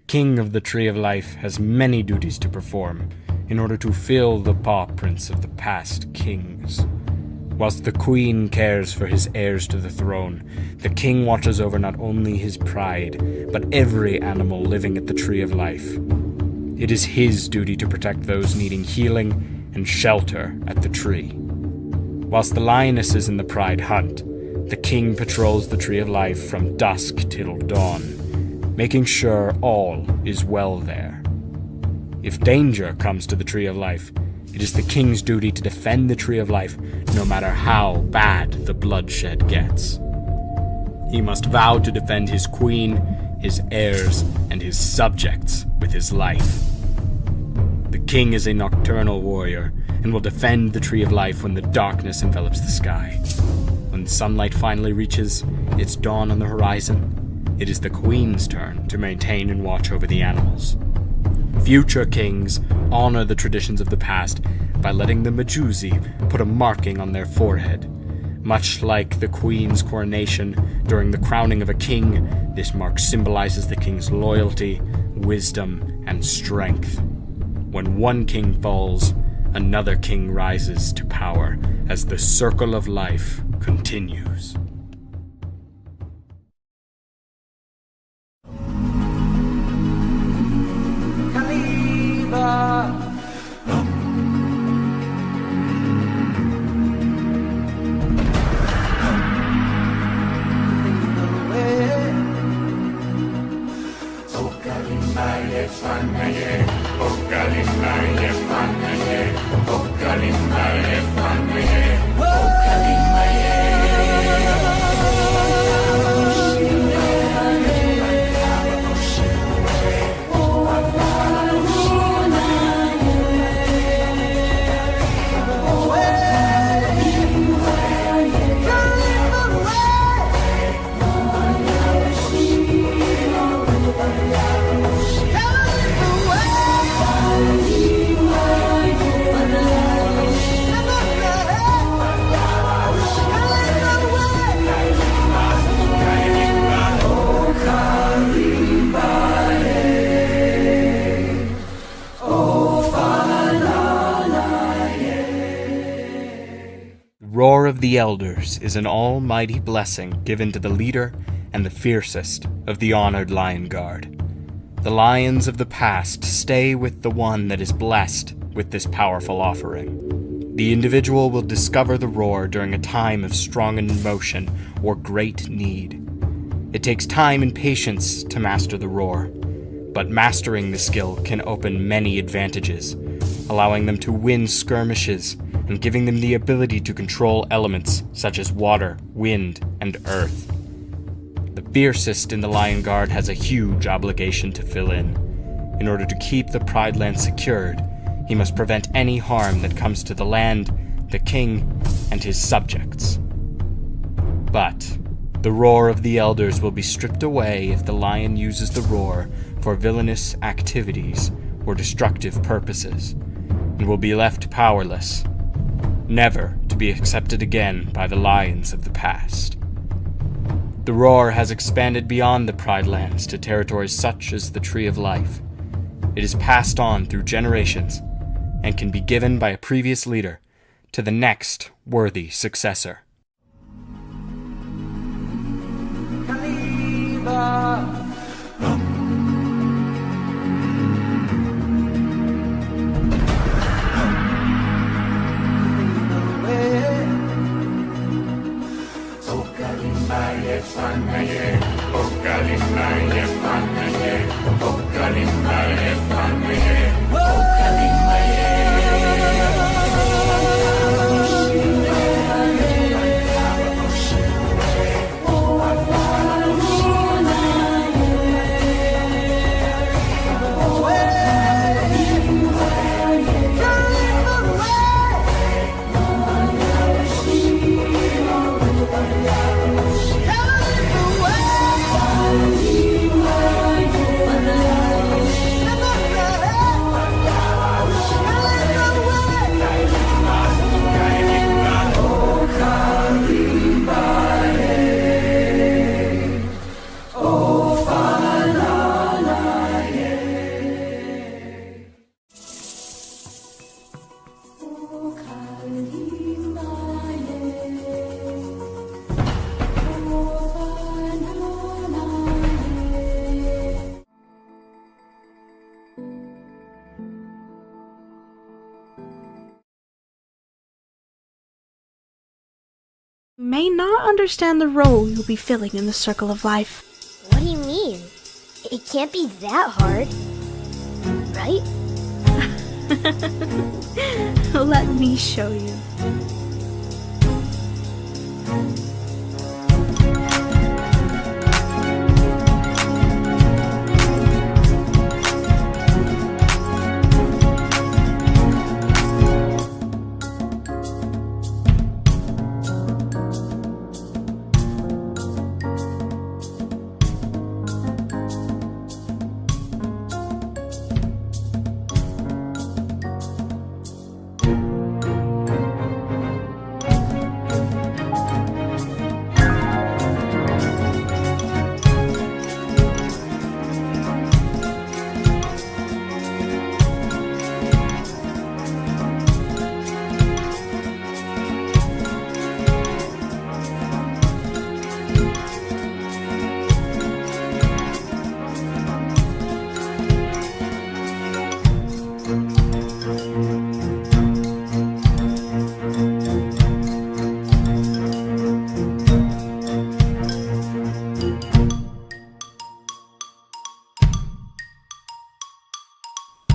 king of the Tree of Life has many duties to perform in order to fill the paw prints of the past kings. Whilst the queen cares for his heirs to the throne, the king watches over not only his pride, but every animal living at the Tree of Life. It is his duty to protect those needing healing and shelter at the tree. Whilst the lionesses in the pride hunt, the king patrols the Tree of Life from dusk till dawn, making sure all is well there. If danger comes to the Tree of Life, it is the king's duty to defend the Tree of Life no matter how bad the bloodshed gets. He must vow to defend his queen, his heirs, and his subjects with his life. The king is a nocturnal warrior and will defend the Tree of Life when the darkness envelops the sky. When sunlight finally reaches its dawn on the horizon, it is the queen's turn to maintain and watch over the animals. Future kings honor the traditions of the past by letting the Mejusi put a marking on their forehead. Much like the queen's coronation during the crowning of a king, this mark symbolizes the king's loyalty, wisdom, and strength. When one king falls, another king rises to power as the circle of life continues. The roar of the elders is an almighty blessing given to the leader and the fiercest of the honored lion guard. The lions of the past stay with the one that is blessed with this powerful offering. The individual will discover the roar during a time of strong emotion or great need. It takes time and patience to master the roar, but mastering the skill can open many advantages, allowing them to win skirmishes and giving them the ability to control elements such as water, wind, and earth. The fiercest in the Lion Guard has a huge obligation to fill in. In order to keep the Pride Land secured, he must prevent any harm that comes to the land, the king, and his subjects. But the roar of the elders will be stripped away if the lion uses the roar for villainous activities or destructive purposes, and will be left powerless, never to be accepted again by the lions of the past. The roar has expanded beyond the Pride Lands to territories such as the Tree of Life. It is passed on through generations and can be given by a previous leader to the next worthy successor. You may not understand the role you'll be filling in the circle of life. What do you mean? It can't be that hard, right? Let me show you.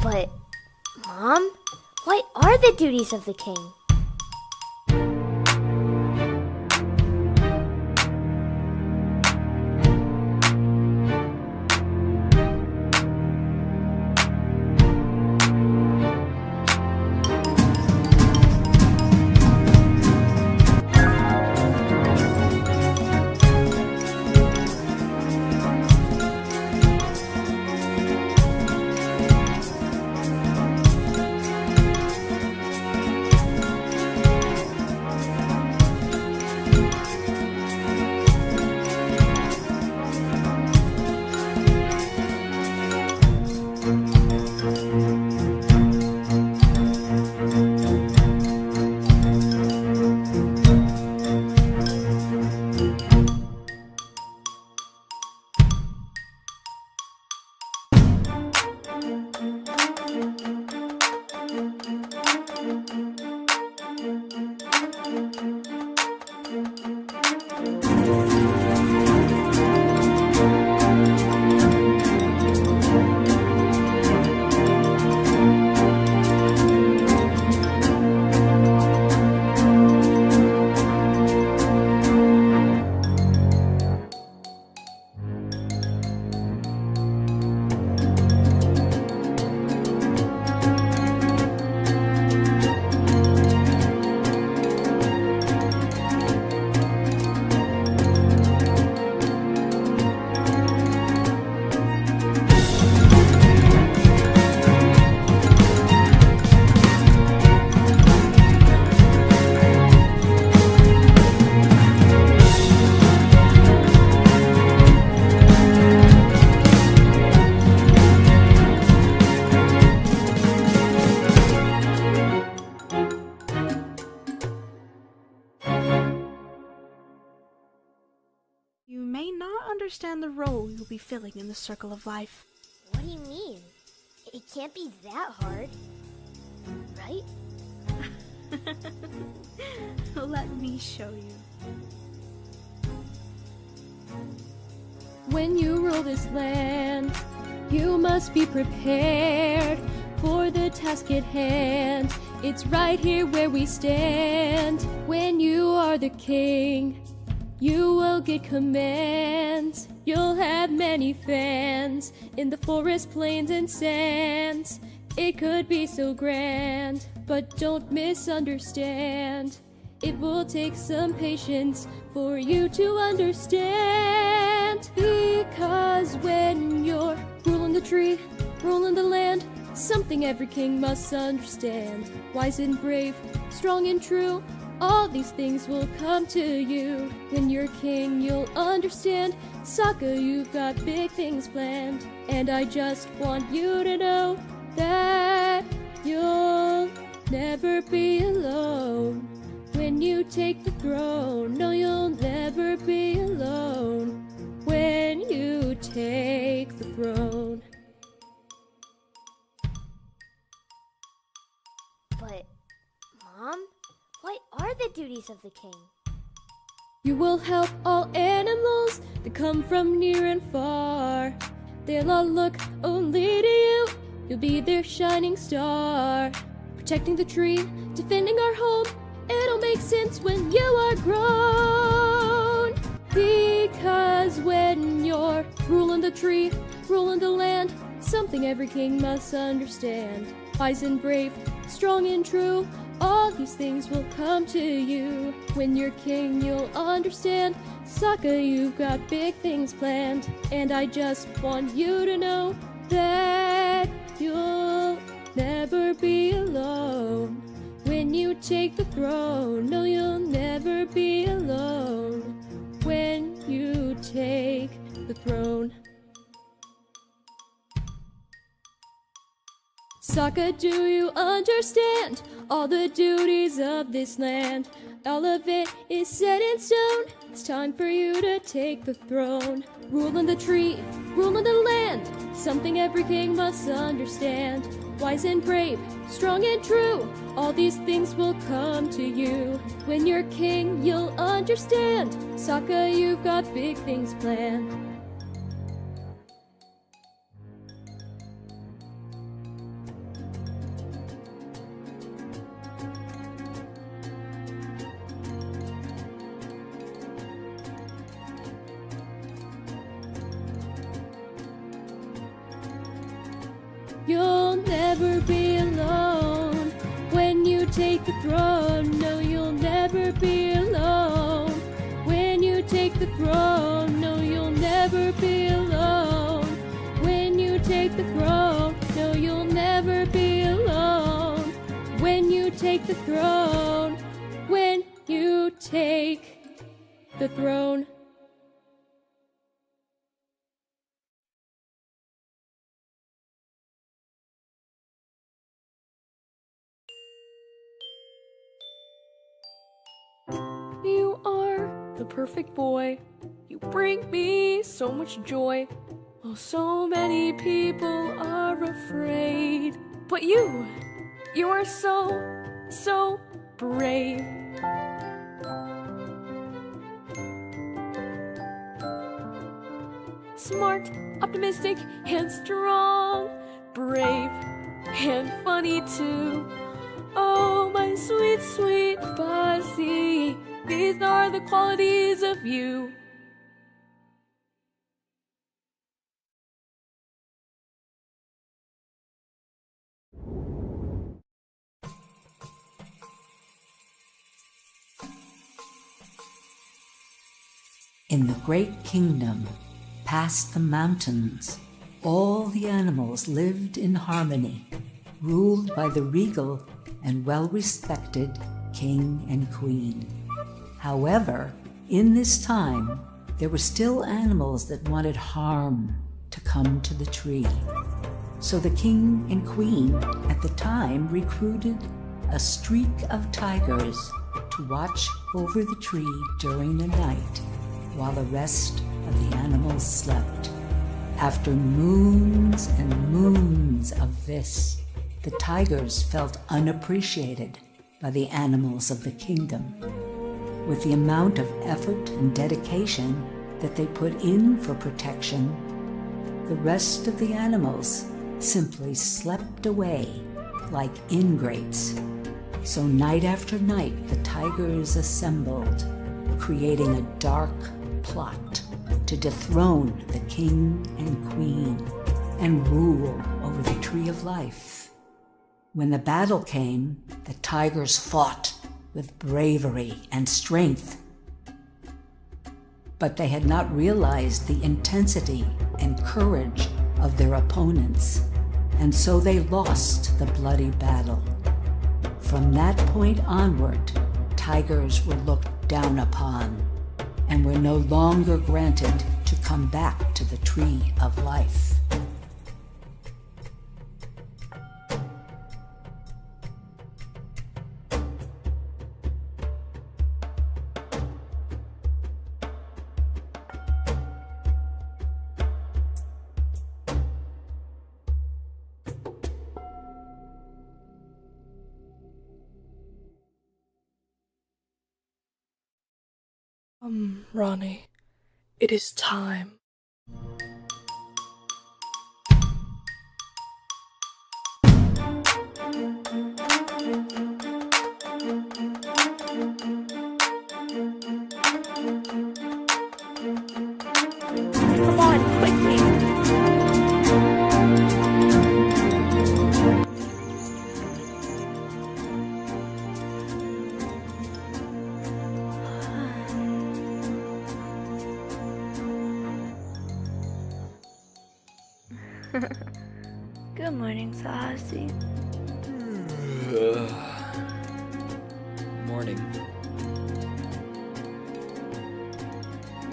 But, Mom, what are the duties of the king? You may not understand the role you'll be filling in the circle of life. What do you mean? It can't be that hard, right? Let me show you. When you rule this land, you must be prepared for the task at hand. It's right here where we stand. When you are the king, you will get commands. You'll have many fans in the forest, plains, and sands. It could be so grand, but don't misunderstand. It will take some patience for you to understand. Because when you're ruling the tree, ruling the land, something every king must understand. Wise and brave, strong and true, all these things will come to you. When you're king, you'll understand. Sokka, you've got big things planned. And I just want you to know that you'll never be alone. When you take the throne, no, you'll never be alone. When you take the throne. But, Mom, what are the duties of the king? You will help all animals that come from near and far. They'll all look only to you. You'll be their shining star. Protecting the tree, defending our home. It'll make sense when you are grown. Because when you're ruling the tree, ruling the land, something every king must understand. Wise and brave, strong and true, all these things will come to you. When you're king, you'll understand. Sokka, you've got big things planned. And I just want you to know that you'll never be alone. When you take the throne, no, you'll never be alone. When you take the throne. Sokka, do you understand all the duties of this land? All of it is set in stone. It's time for you to take the throne. Ruling the tree, ruling the land, something every king must understand. Wise and brave, strong and true, all these things will come to you. When you're king, you'll understand. Sokka, you've got big things planned. You'll never be alone when you take the throne. No, you'll never be alone when you take the throne. No, you'll never be alone when you take the throne. No, you'll never be alone when you take the throne. When you take the throne. You are the perfect boy. You bring me so much joy. Oh, so many people are afraid. But you are so brave. Smart, optimistic, and strong. Brave and funny too. Oh, my sweet, sweet Buzzy, these are the qualities of you. In the great kingdom, past the mountains, all the animals lived in harmony, ruled by the regal and well-respected king and queen. However, in this time, there were still animals that wanted harm to come to the tree. So the king and queen at the time recruited a streak of tigers to watch over the tree during the night while the rest of the animals slept. After moons and moons of this, the tigers felt unappreciated by the animals of the kingdom. With the amount of effort and dedication that they put in for protection, the rest of the animals simply slept away like ingrates. So night after night, the tigers assembled, creating a dark plot to dethrone the king and queen and rule over the Tree of Life. When the battle came, the tigers fought with bravery and strength. But they had not realized the intensity and courage of their opponents, and so they lost the bloody battle. From that point onward, tigers were looked down upon and were no longer granted to come back to the Tree of Life. Ronnie, it is time. Come on, quickly! Good morning, Sahasi. Morning.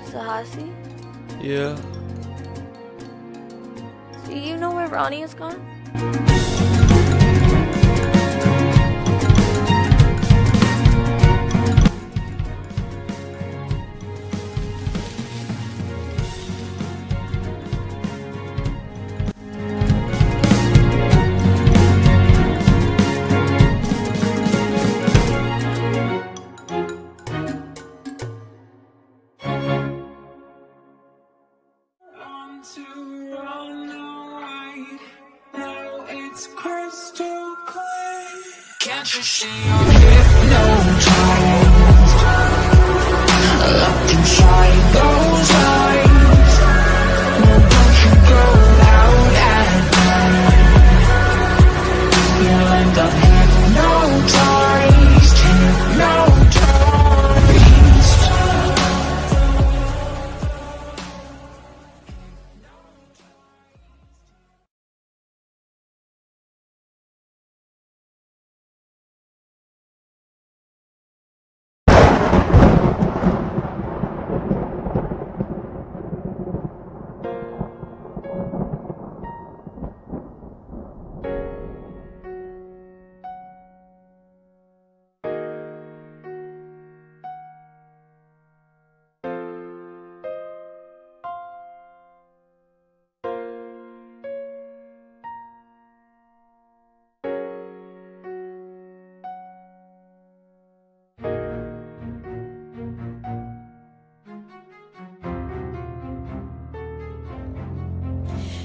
Sahasi? Yeah. Do you know where Ronnie has gone? Can't you see I'm hypnotized? Locked inside those eyes. No, don't you go out at night. You'll end up hypnotized, hypnotized.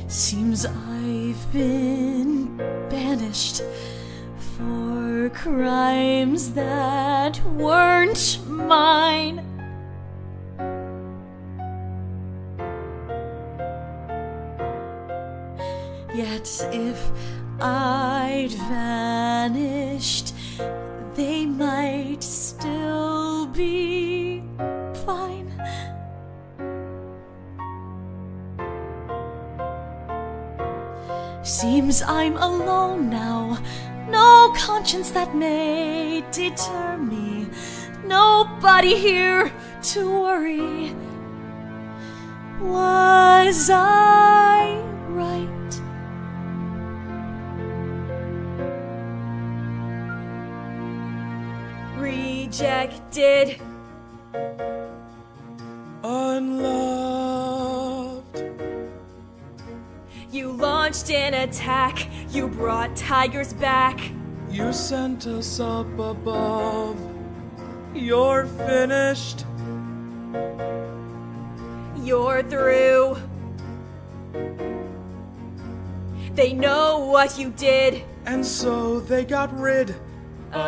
Seems I've been banished for crimes that weren't mine. Yet if I'd vanished, they might still be fine. Seems I'm alone now, no conscience that may deter me, nobody here to worry. Was I right? Rejected. Unloved. You launched an attack. You brought tigers back. You sent us up above. You're finished. You're through. They know what you did. And so they got rid of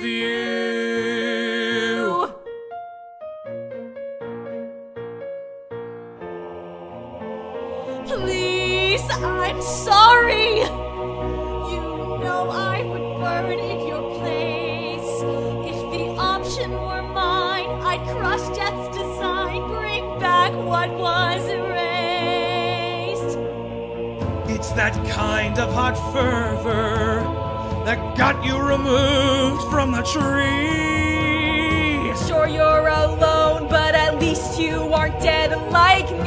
you. Please, I'm sorry. You know I would burn in your place. If the option were mine, I'd crush death's design, bring back what was erased. It's that kind of hot fervor that got you removed from the tree. Sure, you're alone, but at least you aren't dead like me.